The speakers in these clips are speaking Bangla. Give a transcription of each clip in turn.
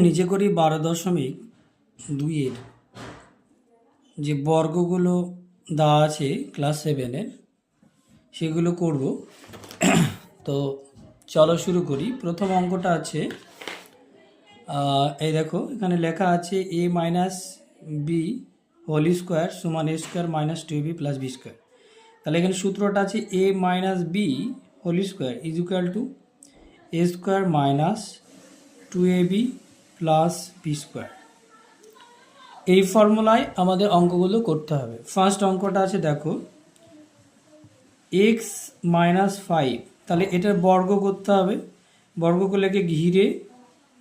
নিচে করি 12.2 যে বর্গগুলো দেওয়া আছে ক্লাস 7-এর সেগুলো করব। তো চলো শুরু করি। প্রথম অঙ্কটা আছে এই দেখো, এখানে লেখা আছে a minus b whole square সমান a square minus 2b plus b square. তাহলে এখানে সূত্রটা আছে a minus b whole square is equal to a square minus 2ab plus b square. এই ফর্মুলায় আমাদের অঙ্কগুলো করতে হবে। ফার্স্ট অঙ্কটা আছে দেখো x মাইনাস 5, তাহলে এটার বর্গ করতে হবে। বর্গগুলোকে ঘিরে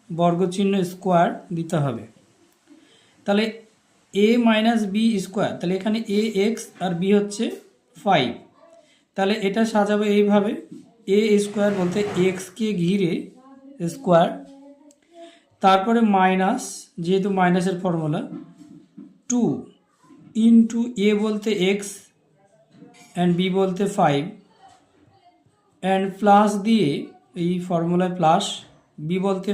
বর্গচিহ্ন স্কোয়ার দিতে হবে। তাহলে a মাইনাস বি স্কোয়ার, তাহলে এখানে a x আর b হচ্ছে 5। তাহলে এটা সাজাবে এইভাবে, a স্কোয়ার বলতে এক্সকে ঘিরে স্কোয়ার, তারপরে মাইনাস, যেহেতু মাইনাসের ফর্মুলা 2 ইন্টু a বলতে x অ্যান্ড b বলতে 5 অ্যান্ড প্লাস দিয়ে এই ফর্মুলায় প্লাস b বলতে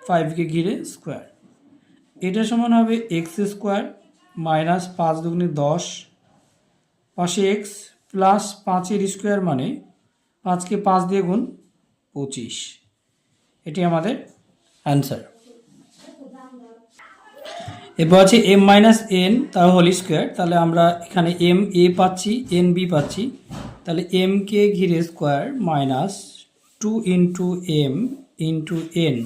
5কে ঘিরে স্কোয়ার। এটা সমান হবে এক্স স্কোয়ার মাইনাস 5 দুগুণে 10 পাশে এক্স প্লাস 5-এর স্কোয়ার মানে 5কে 5 দিয়ে গুণ 25। এটি আমাদের অ্যান্সার। এরপর আছে এম মাইনাস এন তার হোল স্কোয়ার। তাহলে আমরা এখানে এম এ পাচ্ছি, এন বি পাচ্ছি। তাহলে এমকে ঘিরে square minus 2 into m into n,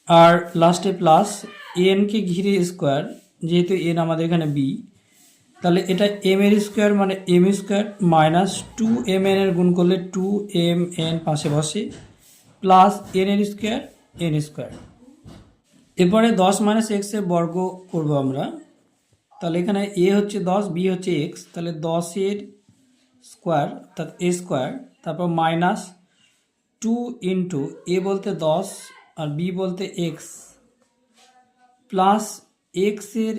আর লাস্টে প্লাস এনকে ঘিরে স্কোয়ার, যেহেতু এন আমাদের এখানে বি, তাহলে এটা এম এর স্কোয়ার মানে এম স্কোয়ার মাইনাস 2mn এর গুণ করলে 2mn পাশে বসে প্লাস এন এর স্কোয়ার এন স্কোয়ার। এরপরে 10 মাইনাস এক্সের বর্গ করব আমরা। তাহলে এখানে এ হচ্ছে 10, বি হচ্ছে এক্স, তাহলে 10-এর স্কোয়ার অর্থাৎ এ স্কোয়ার, তারপর মাইনাস 2 ইন্টু এ বলতে 10 আর বি বলতে এক্স প্লাস এক্সের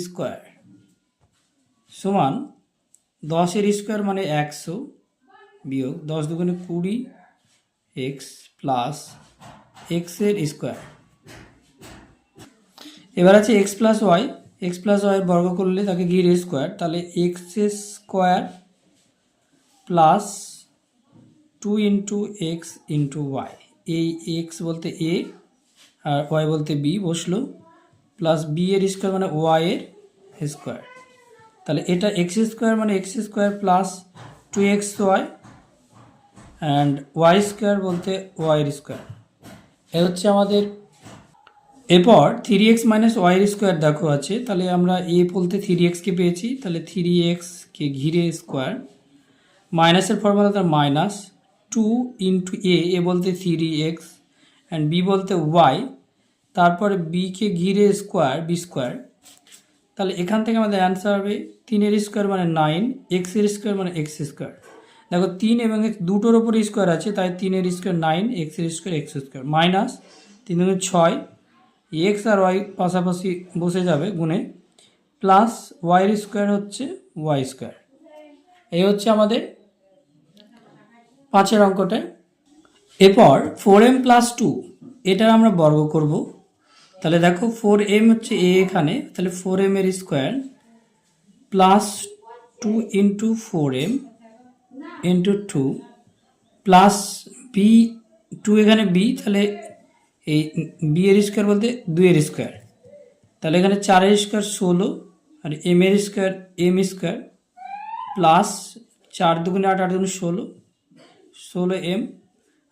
স্কোয়ার সমান 10-এর স্কোয়ার মানে 100 বিয়োগ 10 দুগুণে 20 এক্স প্লাস এক্সের স্কোয়ার। এবার আছে এক্স প্লাস ওয়াই এর বর্গ করলে তাকে ঘিরে স্কোয়ার, তাহলে x square plus 2 into x into y. এই এক্স বলতে এ আর ওয়াই বলতে বি বসলো, প্লাস বি এর স্কোয়ার মানে ওয়াই এর স্কোয়ার। তাহলে এটা এক্স স্কোয়ার মানে x square plus 2xy and y square বলতে ওয়াই এর স্কোয়ার। এ হচ্ছে আমাদের। এরপর 3x মাইনাস ওয়াই স্কোয়ার দেখো আছে, তাহলে আমরা এ বলতে 3xকে পেয়েছি, তাহলে 3xকে ঘিরে স্কোয়ার মাইনাসের ফর্মুলা তার মাইনাস 2 ইন্টু এ বলতে 3x অ্যান্ড বি বলতে ওয়াই, তারপরে বিকে ঘিরে স্কোয়ার বি স্কোয়ার। তাহলে এখান থেকে আমাদের অ্যান্সার হবে 3-এর স্কোয়ার মানে 9, এক্সের স্কোয়ার মানে এক্স স্কোয়ার। দেখো 3 এবং এক্স দুটোর ওপর স্কোয়ার আছে, তাই 3-এর স্কোয়ার 9, এক্সের স্কোয়ার এক্স স্কোয়ার মাইনাস 3 দুগুণে 6, এক্স আর ওয়াই পাশাপাশি বসে যাবে গুণে, প্লাস ওয়াইয়ের স্কোয়ার হচ্ছে ওয়াই স্কোয়ার। এই হচ্ছে আমাদের 5-এর অঙ্কটা। এরপর 4m প্লাস 2 এটার আমরা বর্গ করব। তাহলে দেখো 4m হচ্ছে এ এখানে, তাহলে 4m এর square plus 2 into 4m into 2 plus b 2 এখানে বি, তাহলে এই বি এর স্কোয়ার বলতে 2-এর স্কোয়ার, তাহলে এখানে 4-এর স্কোয়ার 16 আর এম এর স্কোয়ার এম স্কোয়ার প্লাস 4 দুগুণে 8, 8 দুগুণে 16m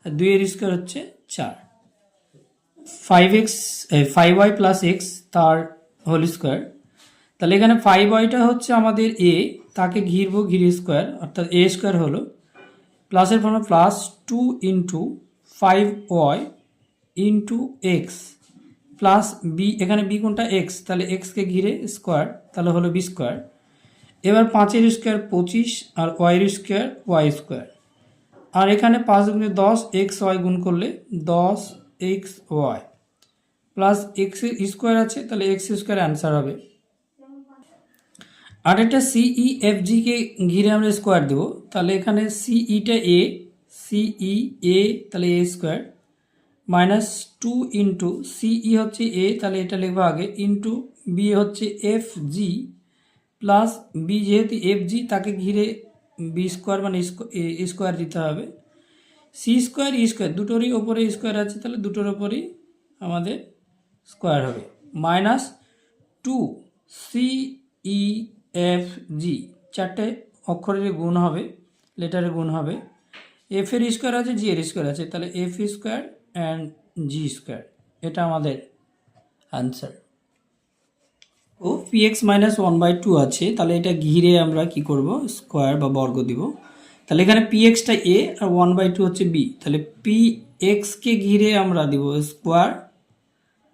আর 2-এর স্কোয়ার হচ্ছে 4, 5y প্লাস এক্স তার হোল স্কোয়ার। তাহলে এখানে 5yটা হচ্ছে আমাদের এ, তাকে ঘিরবো ঘিরে স্কোয়ার অর্থাৎ এ স্কোয়ার হলো, প্লাসের formula plus 2 into 5y into x plus b, এখানে বি কোনটা এক্স, তাহলে এক্সকে ঘিরে স্কোয়ার তাহলে হলো বি স্কোয়ার। এবার 5-এর স্কোয়ার 25 আর ওয়াইয়ের স্কোয়ার ওয়াই স্কোয়ার, আর এখানে 5 গুণে 10 এক্স ওয়াই গুণ করলে 10xy প্লাস এক্সের স্কোয়ার আছে, তাহলে এক্স স্কোয়ার অ্যান্সার হবে। আর একটা সিই এফ জিকে ঘিরে আমরা স্কোয়ার দেবো, তাহলে এখানে সিইটা এ, সিই এ তাহলে এ স্কোয়ার মাইনাস টু ইন্টু সিই হচ্ছে এ, তাহলে এটা লিখবো আগে, ইন্টু বি হচ্ছে এফ জি, প্লাস বি যেহেতু এফ জি তাকে ঘিরে বি স্কোয়ার মানে স্কোয়ার দিতে হবে, সি স্কোয়ার ই স্কোয়ার দুটোরই ওপরে স্কোয়ার আছে, তাহলে দুটোর ওপরেই আমাদের স্কোয়ার হবে, minus two c e f g, চারটে অক্ষরের গুণ হবে, লেটারের গুণ হবে, এফ এর স্কোয়ার আছে জি এর স্কোয়ার আছে, তাহলে f square and g square, এটা আমাদের আনসার। ও p x minus one by two আছে, তাহলে এটা ঘিরে আমরা কি করব, স্কোয়ার বা বর্গ দিব, তাহলে এখানে পি এক্সটা এ আর ওয়ান বাই টু হচ্ছে বি, তাহলে পি এক্সকে ঘিরে আমরা দিব স্কোয়ার,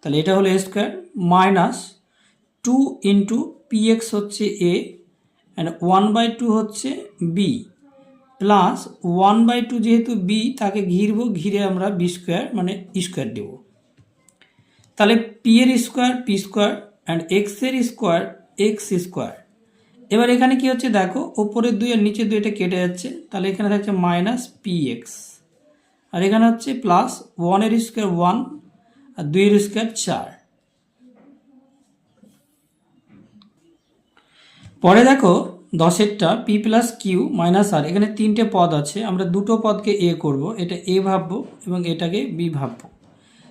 তাহলে এটা হলো a square, minus two into p x হচ্ছে a and one by two হচ্ছে b, plus one by two যেহেতু বি তাকে ঘিরবো, ঘিরে আমরা বি স্কোয়ার মানে স্কোয়ার দেব, তাহলে পি এর square p square and x এর স্কোয়ার এক্স স্কোয়ার। এবার এখানে কি হচ্ছে দেখো, ওপরের দুই আর নিচের দুইটা কেটে যাচ্ছে, তাহলে এখানে থাকছে মাইনাস পি এক্স, আর এখানে হচ্ছে প্লাস ওয়ানের স্কোয়ার ওয়ান আর দুইয়ের স্কোয়ার চার। পরে দেখো দশেরটা পি প্লাস কিউ মাইনাস আর, এখানে তিনটে পদ আছে, আমরা দুটো পদকে এ করব, এটা এ ভাববো এবং এটাকে বি ভাববো,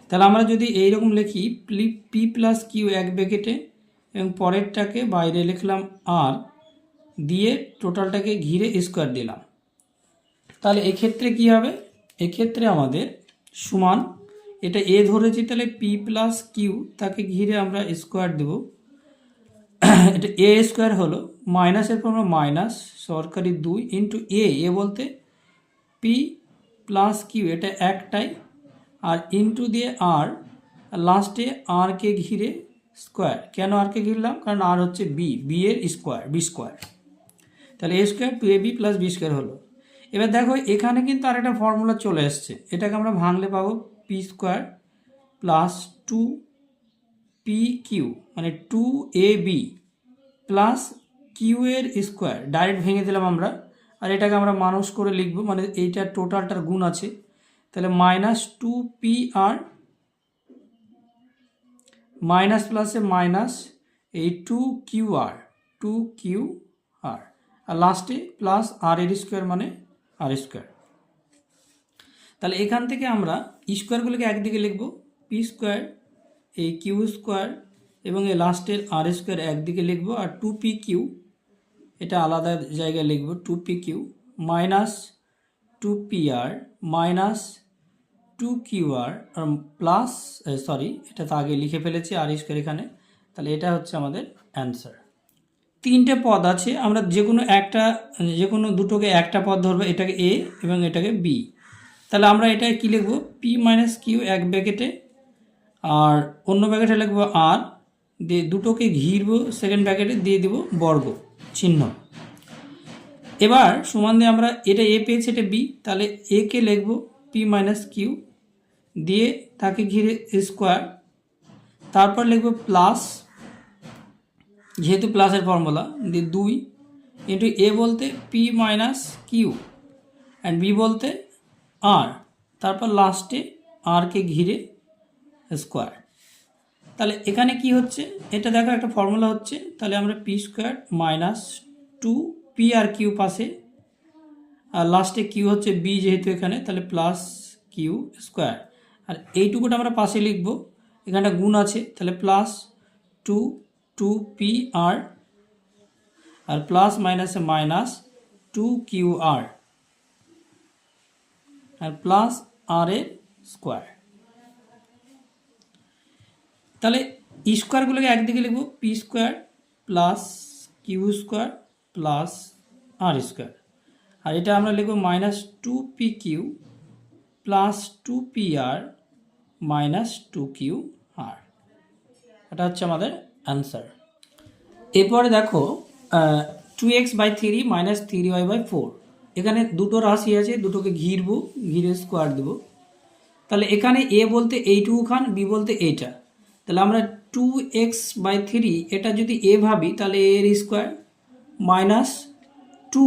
তাহলে আমরা যদি এইরকম লিখি পি প্লাস কিউ এক ব্র্যাকেটে এবং পরেরটাকে বাইরে লিখলাম আর, দিয়ে টোটালটাকে ঘিরে স্কোয়ার দিলাম, তাহলে এক্ষেত্রে কি হবে, এক্ষেত্রে আমাদের সমান, এটা এ ধরেছি তাহলে পি প্লাস কিউ তাকে ঘিরে আমরা স্কোয়ার দেব, এটা এ স্কোয়ার হলো, মাইনাসের পর মাইনাস সরকারি দুই ইন্টু এ বলতে পি প্লাস কিউ এটা একটাই, আর ইন্টু দিয়ে আর লাস্টে আরকে ঘিরে স্কোয়ার, কেন আরকে ঘিরলাম, কারণ আর হচ্ছে বি এর স্কোয়ার বি স্কোয়ার, তাহলে এ square two a b plus b square হলো। এবার দেখো এখানে কিন্তু আরেকটা ফর্মুলা চলে এসছে, এটাকে আমরা ভাঙলে পাবো p square plus two p q মানে two a b plus q এর স্কোয়ার, ডাইরেক্ট ভেঙে দিলাম আমরা, আর এটাকে আমরা মানুষ করে লিখবো, মানে এইটার টোটালটার গুণ আছে, তাহলে minus two p r minus প্লাসে মাইনাস এই টু কিউ আর আর লাস্টে প্লাস আর এর স্কোয়ার মানে আর স্কোয়ার। তাহলে এখান থেকে আমরা স্কোয়ারগুলোকে একদিকে লিখব, পি স্কোয়ার এই কিউ স্কোয়ার এবং এই লাস্টের আর স্কোয়ার একদিকে লিখব, আর টু পি কিউ এটা আলাদা জায়গায় লিখব, two p q minus two p r minus two q r plus sorry এটা তো আগে লিখে ফেলেছি আর স্কোয়ার এখানে, তাহলে এটা হচ্ছে আমাদের অ্যান্সার। তিনটে পদ আছে, আমরা যে কোনো দুটোকে একটা পদ ধরবো, এটাকে এ এবং এটাকে বি, তাহলে আমরা এটা কি লিখবো, পি মাইনাস কিউ এক ব্র্যাকেটে আর অন্য ব্র্যাকেটে লিখবো আর, দিয়ে দুটোকে ঘিরবো সেকেন্ড ব্র্যাকেটে দিয়ে দিব বর্গ চিহ্ন। এবার সমান দিয়ে আমরা এটা এ পেয়েছি এটা বি, তাহলে এ কে লিখবো পি মাইনাস কিউ দিয়ে তাকে ঘিরে স্কোয়ার, তারপর লিখবো প্লাস যেহেতু প্লাসের ফর্মুলা দিয়ে দুই ইন্টু এ বলতে p minus q and b বলতে আর, তারপর লাস্টে আরকে ঘিরে স্কোয়ার। তাহলে এখানে কি হচ্ছে, এটা দেখো একটা ফর্মুলা হচ্ছে, তাহলে আমরা p square minus two p আর কিউ পাশে, আর লাস্টে কিউ হচ্ছে বি যেহেতু এখানে, তাহলে প্লাস কিউ স্কোয়ার, আর এইটুকুটা আমরা পাশে লিখবো, এখানটা গুণ আছে, তাহলে plus two two p r plus মাইনাসে minus two q r plus r এর স্কোয়ার। তাহলে স্কোয়ারগুলোকে একদিকে লিখবো, p square plus q square plus r square, আর এটা আমরা লিখবো minus two p q plus two p r minus two q r, এটা হচ্ছে আমাদের অ্যান্সার। এরপরে দেখো two x by three minus three y by four, এখানে দুটো রাশি আছে, দুটোকে ঘিরে স্কোয়ার দেবো, তাহলে এখানে এ বলতে এইটুকু খান, বি বলতে এইটা, তাহলে আমরা টু এক্স বাই থ্রি এটা যদি এ ভাবি তাহলে এর square minus two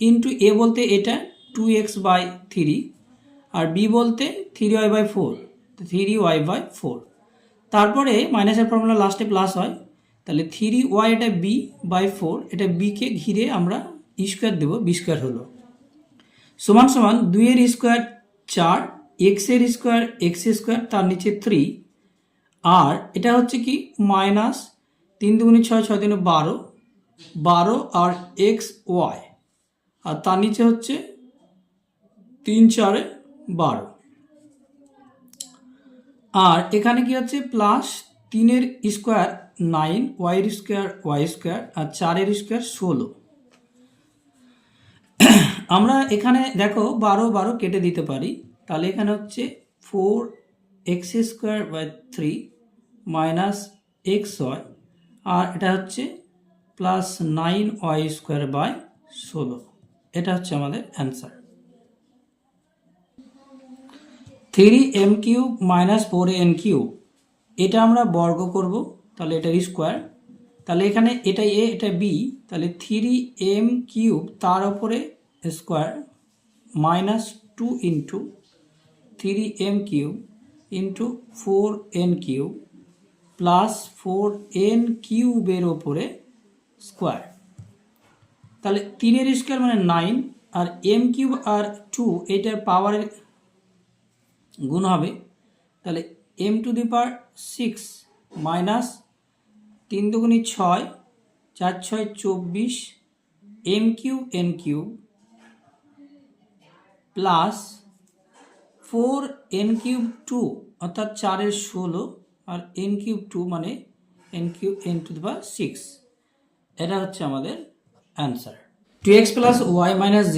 into a বলতে এটা টু এক্স বাই থ্রি আর বি বলতে three y by four, 3y/4। তারপরে মাইনাসের ফর্মুলা লাস্টে প্লাস হয়, তাহলে 3y এটা b/4, এটা বিকে ঘিরে আমরা স্কোয়ার দেবো, বি স্কোয়ার হলো সমান সমান 2 এর স্কোয়ার 4, এক্স এর স্কোয়ার এক্স স্কোয়ার, তার নিচে 3, আর এটা হচ্ছে কি মাইনাস 3 দুগুণে 6, 6 দুগুণে 12, 12 আর এক্স ওয়াই, আর তার নিচে হচ্ছে 3 4 12, আর এখানে কি হচ্ছে প্লাস 3 এর স্কোয়ার 9, ওয়াই এর স্কোয়ার ওয়াই স্কোয়ার, আর 4 এর স্কোয়ার 16। আমরা এখানে দেখো 12 12 কেটে দিতে পারি, তাহলে এখানে হচ্ছে 4x²/3 মাইনাস এক্স ওয়াই, আর এটা হচ্ছে প্লাস 9y²/16। এটা হচ্ছে আমাদের অ্যান্সার। 3m³ - 4n³ এটা আমরা বর্গ করব, তাহলে এটার স্কোয়ার, তাহলে এখানে এটা এ এটা বি, তাহলে 3m³ তার উপরে square minus 2 into 3m³ into 4n³ plus 4n³ ওপরে স্কোয়ার, তাহলে 3 এর স্কোয়ার মানে 9, আর m³ আর 2 এটার পাওয়ারের গুণ হবে, তাহলে m⁶ মাইনাস 3 দুগুণে 6, 4 6 24, m³ n³ প্লাস 4n³ 2 অর্থাৎ 4 এর 16, আর n³ 2 মানে n³n⁶। এটা হচ্ছে আমাদের অ্যান্সার। 2x + y - z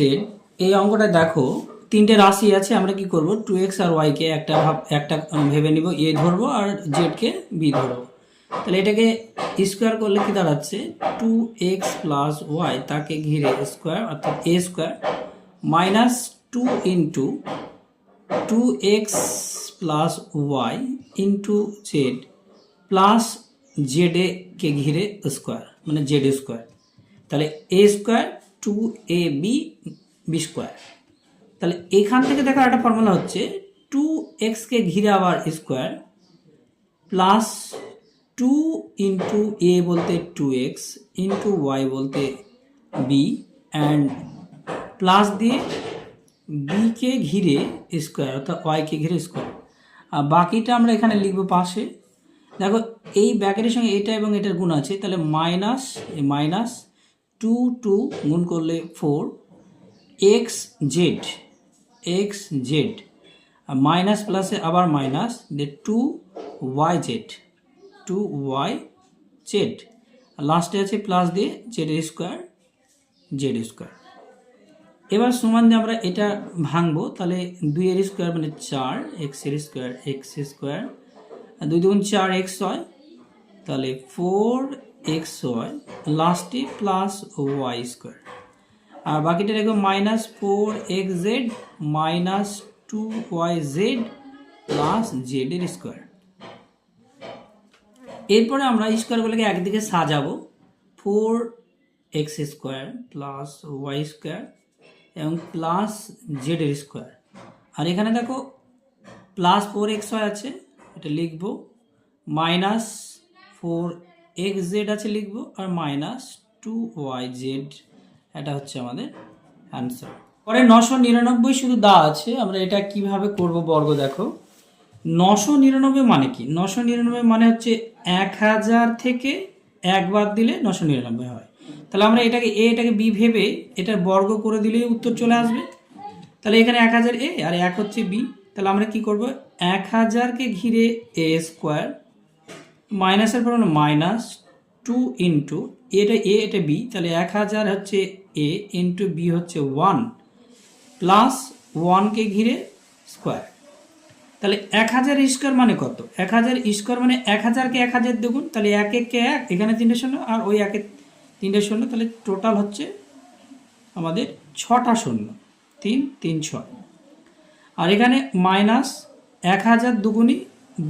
এই অঙ্কটা দেখো, তিনটে রাশি আছে, আমরা কি করব 2x আর y কে একটা ভেবে নিব, a ধরবো আর z কে b ধরবো, তাহলে এটাকে স্কোয়ার করলে কি দাঁড়াচ্ছে 2x + y তাকে ঘিরে স্কোয়ার অর্থাৎ a square minus 2 into 2x + y into z plus z কে ঘিরে স্কোয়ার মানে z স্কোয়ার, তাহলে a square 2ab b square. তাহলে এখান থেকে দেখা একটা ফর্মুলা হচ্ছে 2x কে ঘিরে আবার স্কোয়ার প্লাস 2 ইন্টু a বলতে 2x ইন্টু y বলতে b অ্যান্ড প্লাস দিয়ে b কে ঘিরে স্কোয়ার অর্থাৎ y কে ঘিরে স্কোয়ার, আর বাকিটা আমরা এখানে লিখব পাশে। দেখো এই ব্র্যাকেটের সঙ্গে এটা এবং এটার গুণ আছে, তাহলে মাইনাস 2 2 গুণ করলে 4 xz আর মাইনাস প্লাসে আবার মাইনাস 2yz লাস্টে আছে প্লাস দিয়ে z স্কোয়ার। এবার সমান দিয়ে আমরা এটা ভাঙবো, তাহলে 2 এর স্কোয়ার মানে 4, x এর স্কোয়ার x স্কোয়ার, 2 দুগুণ 4 xy, তাহলে 4xy লাস্টে প্লাস y স্কোয়ার, আর বাকিটা দেখো minus 4xz minus 2yz plus z এর স্কোয়ার। এরপরে আমরা স্কোয়ারগুলোকে একদিকে সাজাবো, 4x² প্লাস y স্কোয়ার এবং প্লাস z এর স্কোয়ার, আর এখানে দেখো প্লাস 4xy আছে এটা লিখবো, মাইনাস 4xz আছে লিখবো, আর মাইনাস 2yz, এটা হচ্ছে আমাদের অ্যান্সার। পরে 999 শুধু দেওয়া আছে, আমরা এটা কিভাবে করব বর্গ দেখো। 999 মানে কি, 999 মানে হচ্ছে 1000 থেকে 1 বাদ দিলে 999 হয়, তাহলে আমরা এটাকে এটাকে বি ভেবে এটার বর্গ করে দিলেই উত্তর চলে আসবে। তাহলে এখানে 1000 এ আর 1 হচ্ছে বি, তাহলে আমরা কি করব 1000কে ঘিরে a স্কোয়ার মাইনাসের পর মাইনাস 2 ইন্টু এটা a এটা b, তাহলে 1000 হচ্ছে a ইন্টু b হচ্ছে 1 প্লাস 1কে ঘিরে স্কোয়ার, তাহলে 1000 স্কোয়ার মানে কত, 1000 স্কোয়ার মানে 1000কে 1000 দ্বিগুণ, তাহলে 1 1 কে 1, এখানে 3টে শূন্য আর ওই 1 3টে শূন্য, তাহলে টোটাল হচ্ছে আমাদের 6টা শূন্য, 3 3 6, আর এখানে মাইনাস 1000 দুগুণী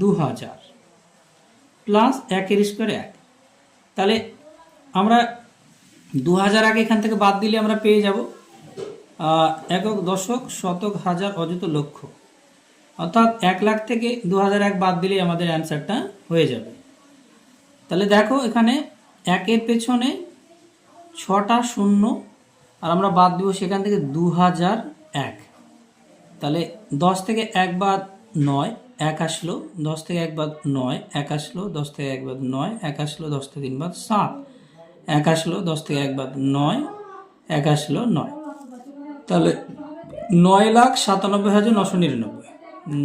2000 প্লাস 1 এর স্কোয়ার 1, তাহলে আমরা 2000 আগে এখান থেকে বাদ দিলে আমরা পেয়ে যাব একক দশক শতক হাজার অযুত লক্ষ, অর্থাৎ 1 লাখ থেকে 2001 বাদ দিলেই আমাদের অ্যান্সারটা হয়ে যাবে। তাহলে দেখো এখানে 1-এর পেছনে 6টা শূন্য, আর আমরা বাদ দিব সেখান থেকে 2001। তাহলে 10 থেকে 1 বাদ 9, 1 আসলো, 10 থেকে 1 বাদ 9, 1 আসলো, 10 থেকে 1 বাদ 9, 1 আসলো, 10 থেকে 3 বাদ 7, 1 আসলো, 10 থেকে 1 বাদ 9, 1 আসলো 9। তাহলে 9,97,999,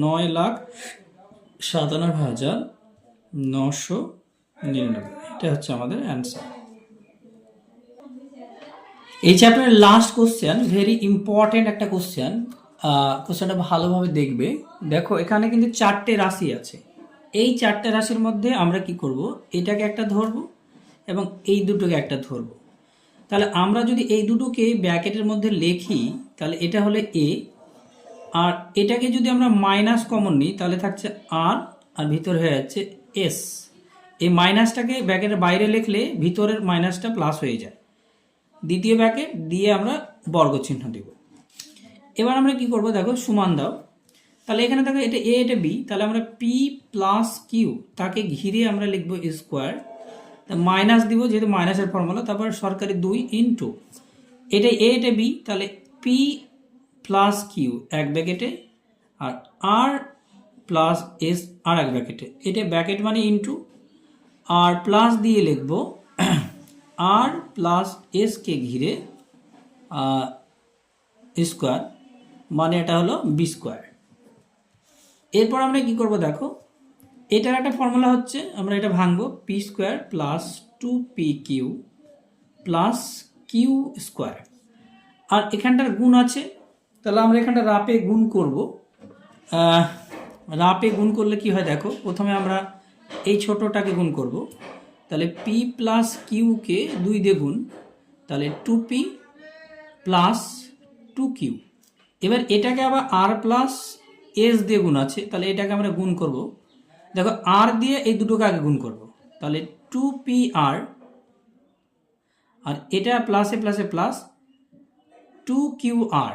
9,97,999, এটা হচ্ছে আমাদের অ্যান্সার। এই চ্যাপ্টারের লাস্ট কোশ্চেন, ভেরি ইম্পর্টেন্ট একটা কোশ্চেন। কোশ্চেনটা ভালোভাবে দেখবে। দেখো এখানে কিন্তু 4টে রাশি আছে। এই 4টে রাশির মধ্যে আমরা কি করব, এটাকে একটা ধরবো এবং এই দুটোকে একটা ধরবো। তাহলে আমরা যদি এই দুটোকে ব্র্যাকেটের মধ্যে লিখি তাহলে এটা হলে এ, আর এটাকে যদি আমরা মাইনাস কমন নিই তাহলে থাকছে আর, আর ভিতরে হয়ে যাচ্ছে এস। এই মাইনাসটাকে ব্র্যাকেটের বাইরে লিখলে ভিতরের মাইনাসটা প্লাস হয়ে যায়। দ্বিতীয় ব্র্যাকেট দিয়ে আমরা বর্গ চিহ্ন দেব। এবার আমরা কি করব, দেখো সমান দাও। তাহলে এখানে দেখো এটা এ এটা বি, তাহলে আমরা পি প্লাস কিউ তাকে ঘিরে আমরা লিখবো স্কোয়ার, মাইনাস দিব যেহেতু মাইনাসের ফর্মুলা, তারপর সরকারি 2 ইন্টু এটা এ এটা বি, তাহলে পি প্লাস কিউ এক ব্র্যাকেটে আর আর প্লাস এস আর এক ব্র্যাকেটে, এটা ব্র্যাকেট মানে ইন্টু, আর প্লাস দিয়ে লিখবো আর প্লাস এস কে ঘিরে স্কোয়ার, মানে এটা হলো বি স্কোয়ার। এরপর আমরা কি করব, দেখো এটার একটা ফর্মুলা হচ্ছে, আমরা এটা ভাঙবো, p square plus 2pq plus q square, আর এখানটার গুণ আছে, তাহলে আমরা এখানটা রাপে গুণ করব। রাপে গুণ করলে কি হয় দেখো, প্রথমে আমরা এই ছোটটাকে গুণ করব, তাহলে পি প্লাস কিউকে 2 দিয়ে গুণ, তাহলে 2p প্লাস 2q। এবার এটাকে আবার আর প্লাস এস দিয়ে গুণ আছে, তাহলে এটাকে আমরা গুণ করব। দেখো আর দিয়ে এই দুটোকে আগে গুণ করব, তাহলে 2pr, আর এটা প্লাসে প্লাসে প্লাস 2qr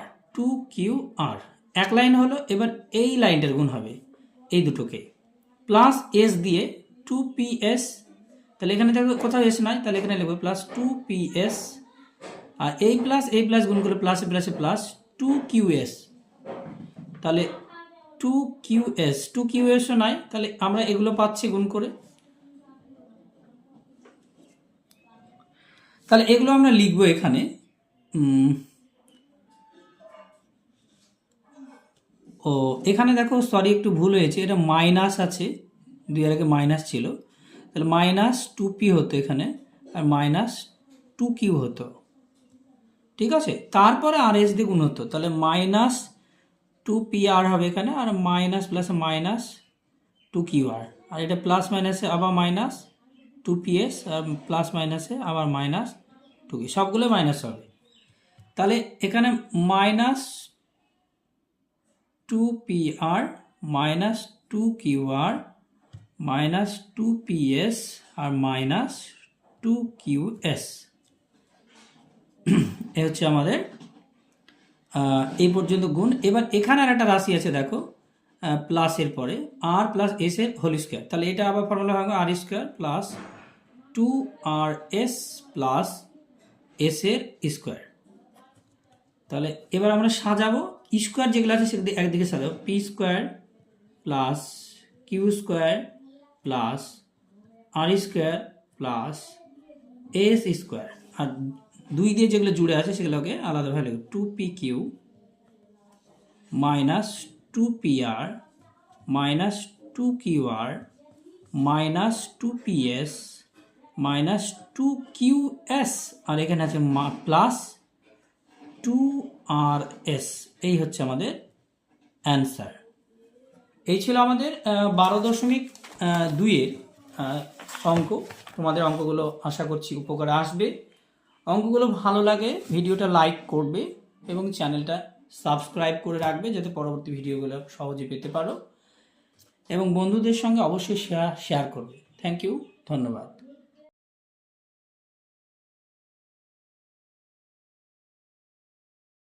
এক লাইন হলো। এবার এই লাইনটার গুণ হবে এই দুটোকে, প্লাস এস দিয়ে 2ps, তাহলে এখানে দেখো কোথাও এস নাই, তাহলে এখানে লিখবো প্লাস 2ps, আর এই প্লাস গুণ করলে প্লাসে প্লাসে প্লাস 2qs, তাহলে 2qs ও নাই, তাহলে আমরা এগুলো পাচ্ছি গুণ করে। তাহলে এগুলো আমরা লিখবো এখানে। ও এখানে দেখো সরি একটু ভুল হয়েছে, এটা মাইনাস আছে, 2 এর আগে মাইনাস ছিল, তাহলে মাইনাস 2p হতো এখানে, আর মাইনাস 2q হতো, ঠিক আছে। তারপরে আর এস দিয়ে গুণ হতো, তাহলে মাইনাস 2pr হবে এখানে, আর মাইনাস প্লাস মাইনাস 2qr, আর এটা প্লাস মাইনাসে আবার মাইনাস 2ps, আর প্লাস মাইনাসে আবার মাইনাস 2q, সবগুলো মাইনাস হবে। তাহলে এখানে minus 2pr minus 2qr minus 2ps আর মাইনাস 2qs, এ হচ্ছে আমাদের এই পর্যন্ত গুণ। এবার এখানে আর একটা রাশি আছে দেখো, প্লাসের পরে আর প্লাস এস এর হোল স্কোয়ার, তাহলে এটা আবার ফর্মুলা হবে r square plus 2rs plus s এর স্কোয়ার। তাহলে এবার আমরা সাজাবো, স্কোয়ার যেগুলো আছে সেগুলো একদিকে সাজাবো, p square plus q square plus r square plus s square, আর 2 দিয়ে যেগুলো জুড়ে আছে সেগুলোকে আলাদাভাবে লিখব, 2pq minus 2pr minus 2qr minus 2ps minus 2qs, আর এখানে আছে প্লাস 2rs। এই হচ্ছে আমাদের অ্যান্সার। এই ছিল আমাদের 12.2 এর অঙ্ক। তোমাদের অঙ্কগুলো আশা করছি উপকারে আসবে। অঙ্কগুলো ভালো লাগে ভিডিওটা লাইক করবে এবং চ্যানেলটা সাবস্ক্রাইব করে রাখবে যাতে পরবর্তী ভিডিওগুলো সহজে পেতে পারো, এবং বন্ধুদের সঙ্গে অবশ্যই শেয়ার করবে। থ্যাংক ইউ, ধন্যবাদ।